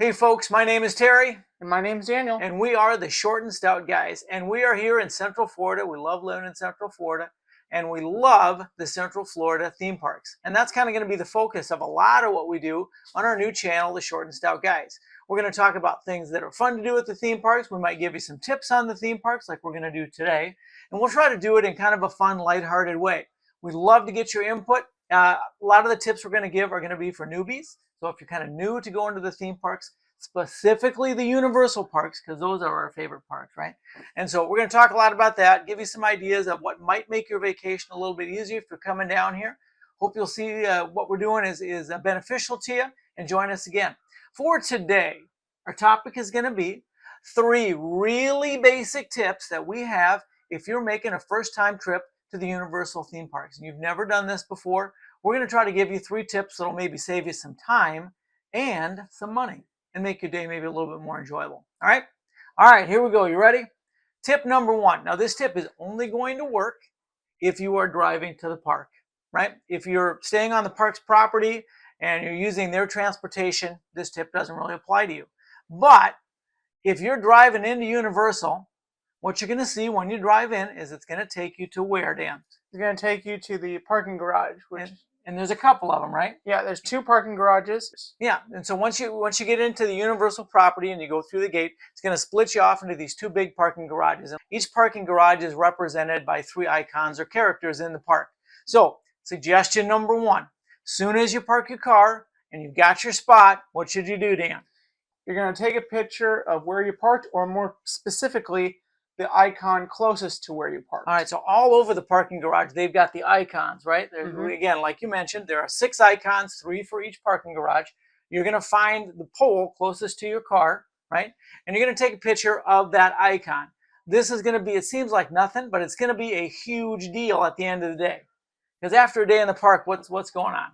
Hey folks, my name is Terry. And my name's Daniel. And we are the Short and Stout Guys. And we are here in Central Florida. We love living in Central Florida. And we love the Central Florida theme parks. And that's kind of going to be the focus of a lot of what we do on our new channel, the Short and Stout Guys. We're going to talk about things that are fun to do at the theme parks. We might give you some tips on the theme parks like we're going to do today. And we'll try to do it in kind of a fun, lighthearted way. We'd love to get your input. A lot of the tips we're going to give are going to be for newbies. So if you're kind of new to going to the theme parks, specifically the Universal parks, because those are our favorite parks, right? And so we're going to talk a lot about that, give you some ideas of what might make your vacation a little bit easier if you're coming down here. Hope you'll see what we're doing is beneficial to you, and join us again. For today, our topic is going to be 3 really basic tips that we have if you're making a first-time trip to the Universal theme parks and you've never done this before. We're going to try to give you 3 tips that'll maybe save you some time and some money and make your day maybe a little bit more enjoyable. All right, here we go. You ready? Tip number 1. Now this tip is only going to work if you are driving to the park, right? If you're staying on the park's property and you're using their transportation, this tip doesn't really apply to you. But if you're driving into Universal, what you're going to see when you drive in is it's going to take you to where, Dan? It's going to take you to the parking garage, and there's a couple of them, right? Yeah, there's 2 parking garages. Yeah, and so once you get into the Universal property and you go through the gate, it's going to split you off into these 2 big parking garages. And each parking garage is represented by 3 icons or characters in the park. So, suggestion number 1, as soon as you park your car and you've got your spot, what should you do, Dan? You're going to take a picture of where you parked, or more specifically, the icon closest to where you parked. All right, so all over the parking garage, they've got the icons, right? Again, like you mentioned, there are 6 icons, 3 for each parking garage. You're going to find the pole closest to your car, right? And you're going to take a picture of that icon. This is going to be, it seems like nothing, but it's going to be a huge deal at the end of the day. Because after a day in the park, what's going on?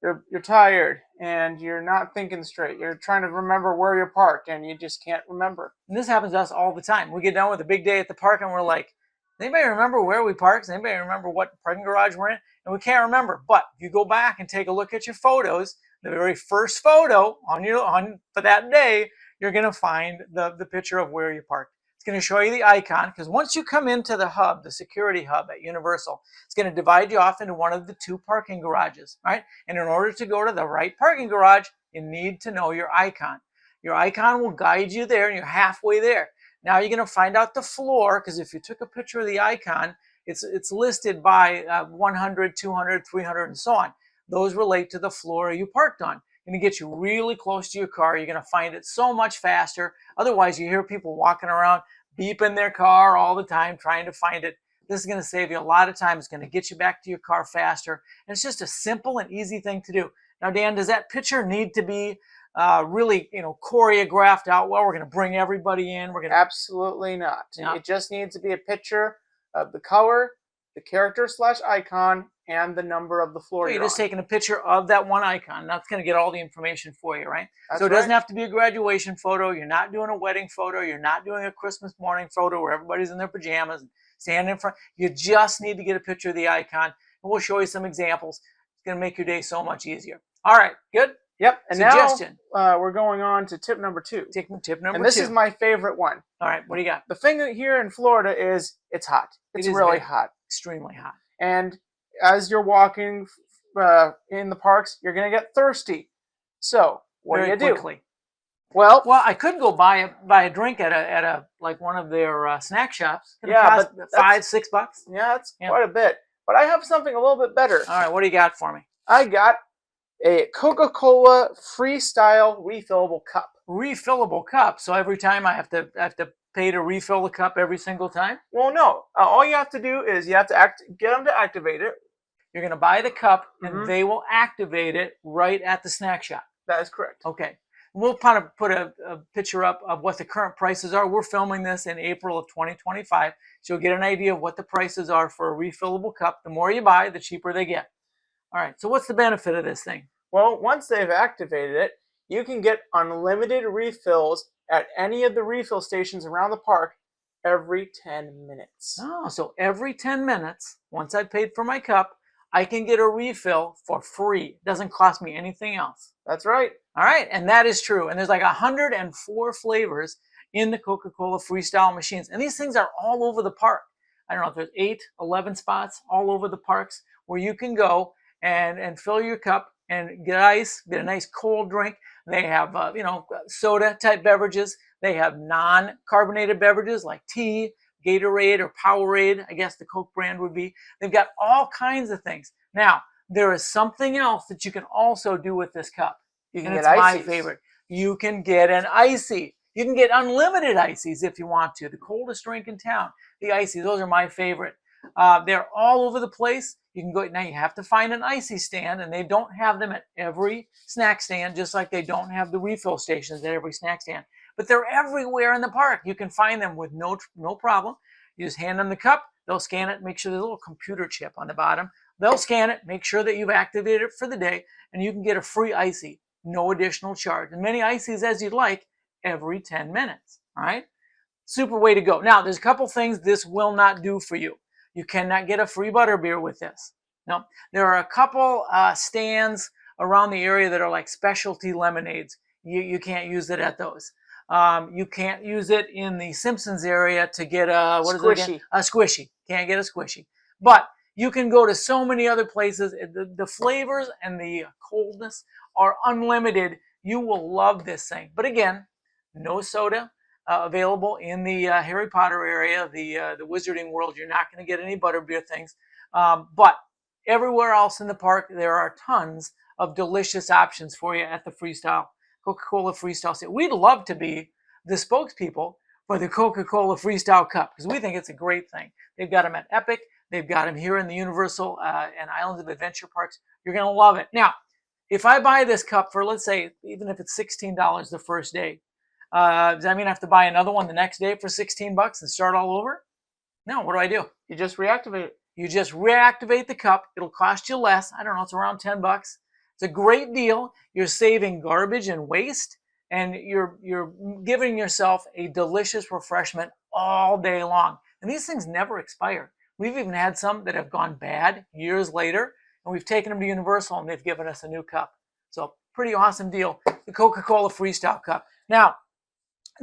You're tired and you're not thinking straight. You're trying to remember where you're parked and you just can't remember. And this happens to us all the time. We get done with a big day at the park and we're like, does anybody remember where we parked? Does anybody remember what parking garage we're in? And we can't remember. But if you go back and take a look at your photos, the very first photo for that day, you're going to find the picture of where you parked. It's going to show you the icon, because once you come into the hub, the security hub at Universal, it's going to divide you off into one of the 2 parking garages, right? And in order to go to the right parking garage, you need to know your icon. Your icon will guide you there, and you're halfway there. Now you're going to find out the floor, because if you took a picture of the icon, it's listed by 100, 200, 300, and so on. Those relate to the floor you parked on. Going to get you really close to your car. You're going to find it so much faster. Otherwise, you hear people walking around beeping their car all the time trying to find it. This is going to save you a lot of time. It's going to get you back to your car faster. And it's just a simple and easy thing to do. Now, Dan, does that picture need to be really, choreographed out? Well, we're going to bring everybody in. Absolutely not. Yeah. It just needs to be a picture of the color, the character/icon, and the number of the floor. So you're just taking a picture of that one icon. That's going to get all the information for you, right? That's so it doesn't have to be a graduation photo. You're not doing a wedding photo. You're not doing a Christmas morning photo where everybody's in their pajamas and standing in front. You just need to get a picture of the icon, and we'll show you some examples. It's going to make your day so much easier. All right, good? Yep. And suggestion. Now we're going on to tip number 2. Tip number 2. And this is my favorite one. All right, what do you got? The thing here in Florida is it's hot. It's really hot. Extremely hot. And as you're walking in the parks, you're going to get thirsty. So what do you do? Quickly. Well, I could go buy a drink at a like one of their snack shops. Yeah, but $5-6. Yeah, that's quite a bit. But I have something a little bit better. All right, what do you got for me? I got a Coca-Cola Freestyle refillable cup. Refillable cup. So every time I have to pay to refill the cup every single time? Well, no. All you have to do is you have to get them to activate it. You're going to buy the cup, and they will activate it right at the snack shop. That is correct. Okay. We'll kind of put a picture up of what the current prices are. We're filming this in April of 2025, so you'll get an idea of what the prices are for a refillable cup. The more you buy, the cheaper they get. All right, so what's the benefit of this thing? Well, once they've activated it, you can get unlimited refills at any of the refill stations around the park every 10 minutes. Oh, so every 10 minutes, once I've paid for my cup, I can get a refill for free. It doesn't cost me anything else. That's right. All right, and that is true. And there's like 104 flavors in the Coca-Cola Freestyle machines. And these things are all over the park. I don't know if there's 8, 11 spots all over the parks where you can go and fill your cup and get ice, get a nice cold drink. They have, soda type beverages. They have non-carbonated beverages like tea, Gatorade, or Powerade. I guess the Coke brand would be. They've got all kinds of things. Now, there is something else that you can also do with this cup. You can And get it's my ices. favorite. You can get an icy. You can get unlimited ices if you want to. The coldest drink in town, the ices. Those are my favorite. They're all over the place. You can go now. You have to find an icy stand, and they don't have them at every snack stand, just like they don't have the refill stations at every snack stand. But they're everywhere in the park. You can find them with no problem. You just hand them the cup. They'll scan it. Make sure there's a little computer chip on the bottom. They'll scan it. Make sure that you've activated it for the day, and you can get a free icy. No additional charge. And many ices as you'd like every 10 minutes. All right. Super way to go. Now, there's a couple things this will not do for you. You cannot get a free butterbeer with this. No. There are a couple stands around the area that are like specialty lemonades. You can't use it at those. You can't use it in the Simpsons area to get a, what is it again? A squishy. Can't get a squishy. But you can go to so many other places. The flavors and the coldness are unlimited. You will love this thing. But again, no soda available in the Harry Potter area, the Wizarding World. You're not going to get any butterbeer things. But everywhere else in the park, there are tons of delicious options for you at the Coca-Cola Freestyle stand. We'd love to be the spokespeople for the Coca-Cola Freestyle Cup because we think it's a great thing. They've got them at Epic. They've got them here in the Universal and Islands of Adventure parks. You're going to love it. Now, if I buy this cup for, let's say, even if it's $16 the first day, does that mean I have to buy another one the next day for $16 and start all over? No, what do? You just reactivate it. You just reactivate the cup. It'll cost you less. I don't know, it's around $10. It's a great deal. You're saving garbage and waste, and you're giving yourself a delicious refreshment all day long. And these things never expire. We've even had some that have gone bad years later, and we've taken them to Universal, and they've given us a new cup. So pretty awesome deal, the Coca-Cola Freestyle Cup. Now,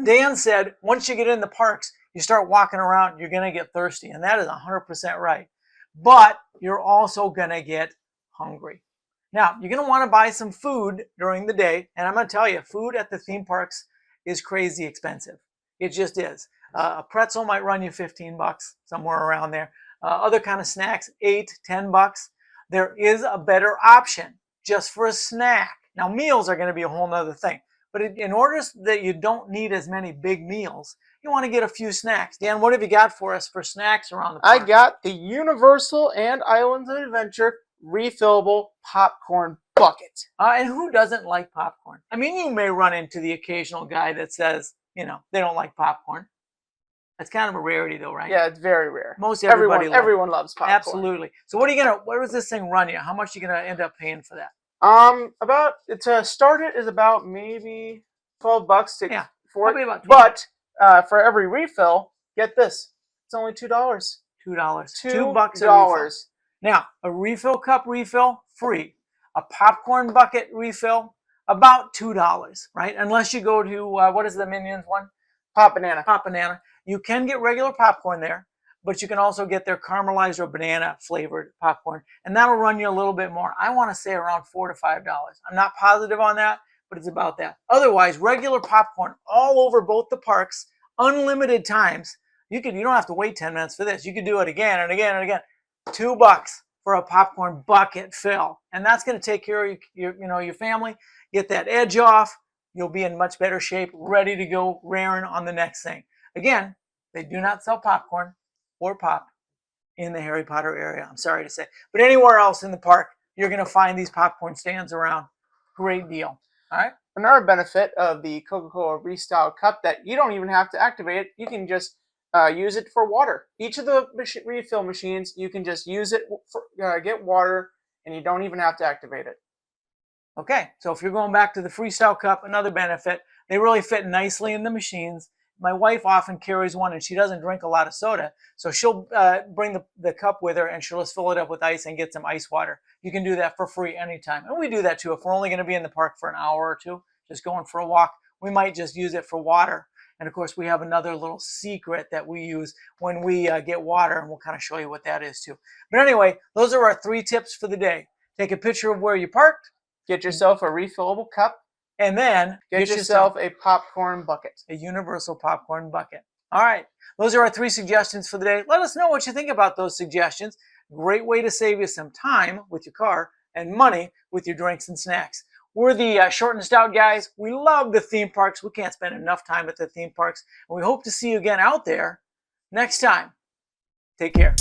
Dan said once you get in the parks, you start walking around, you're going to get thirsty, and that is 100% right. But you're also going to get hungry. Now, you're going to want to buy some food during the day, and I'm going to tell you, food at the theme parks is crazy expensive. It just is. A pretzel might run you $15, somewhere around there. Other kind of snacks, $8, $10. There is a better option just for a snack. Now, meals are going to be a whole nother thing. But in order that you don't need as many big meals, you want to get a few snacks. Dan, what have you got for us for snacks around the park? I got the Universal and Islands of Adventure refillable popcorn bucket. And who doesn't like popcorn? I mean, you may run into the occasional guy that says, they don't like popcorn. That's kind of a rarity, though, right? Yeah, it's very rare. Most everyone loves popcorn. Absolutely. So what does this thing run you? How much are you gonna end up paying for that? To start it is about maybe $12 for it. About $12. But for every refill, get this, it's only $2. $2. $2 a refill. Now, a refill cup refill, free. A popcorn bucket refill, about $2, right? Unless you go to, what is the Minions one? Pop Banana. Pop Banana. You can get regular popcorn there, but you can also get their caramelized or banana flavored popcorn, and that'll run you a little bit more. I want to say around $4 to $5. I'm not positive on that, but it's about that. Otherwise, regular popcorn all over both the parks, unlimited times. You don't have to wait 10 minutes for this. You could do it again and again and again. $2 for a popcorn bucket fill, and that's going to take care of your family. Get that edge off. You'll be in much better shape, ready to go raring on the next thing. Again, they do not sell popcorn or pop in the Harry Potter area, I'm sorry to say. But anywhere else in the park, you're going to find these popcorn stands around. Great deal. All right. Another benefit of the Coca-Cola Freestyle Cup that you don't even have to activate it. You can just use it for water. Each of the refill machines, you can just use it for get water, and you don't even have to activate it. Okay, so if you're going back to the Freestyle Cup, another benefit, they really fit nicely in the machines. My wife often carries one, and she doesn't drink a lot of soda, so she'll bring the cup with her, and she'll just fill it up with ice and get some ice water. You can do that for free anytime, and we do that too. If we're only going to be in the park for an hour or two, just going for a walk, we might just use it for water. And of course, we have another little secret that we use when we get water, and we'll kind of show you what that is too. But anyway, those are our 3 tips for the day. Take a picture of where you parked. Get yourself a refillable cup. And then get yourself a popcorn bucket. A universal popcorn bucket. All right, those are our 3 suggestions for the day. Let us know what you think about those suggestions. Great way to save you some time with your car and money with your drinks and snacks. We're the Short and Stout guys. We love the theme parks. We can't spend enough time at the theme parks. And we hope to see you again out there next time. Take care.